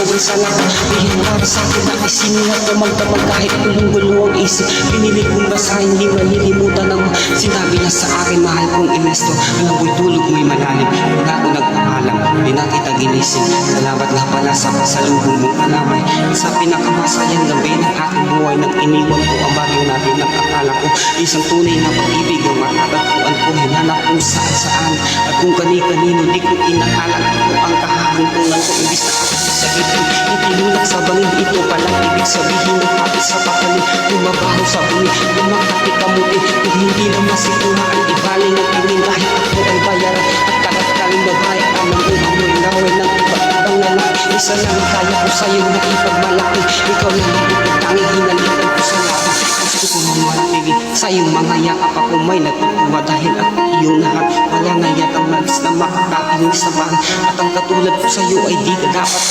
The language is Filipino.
ikaw ay salamat. Bihit para sa akin na isinulat ko magdamag kahit gulong-gulong ang isip. Pinilit kong basahin, di malilimutan ang sinabi na sa akin, mahal kong Ernesto. Alam ko'y tulog mo'y malalim, wala ko nagpaalam, di na kita ginising. Salamat nga pala sa pasalubong mong alamay. Sa pinakamasayang gabi ng aking buhay, nang iniwan ko ang baryo natin, nang akala ko isang tunay na pag-ibig ang matatagpuan ko. Hinanap kung saan-saan at kung kani-kanino, di ko inakalang ito ang kahahantungan ko. Imbis na ako sa ibig, itinulak sa bangin, ito palang ibig sabihin ng kapit sa pakalim. Lumabaho sa bumi, lumakapit kamuti, kung hindi na masikuhaan, ibaling ang tingin dahil ako ay bayaran. At kagat-kaling babae, anong umamoy laway ng iba't ibang lalaki. Isa lang kaya ko sa'yo na ipagmalaki, ikaw lang ang tanging hinalikan ko sa lahat. Gusto ko mamatigil sa iyong mga yakap, ako may natutuwa dahil at iyong lahat. Wala nga yatang nabis na makakapiling sa bahay, at ang katulad ko sa'yo ay di ka dapat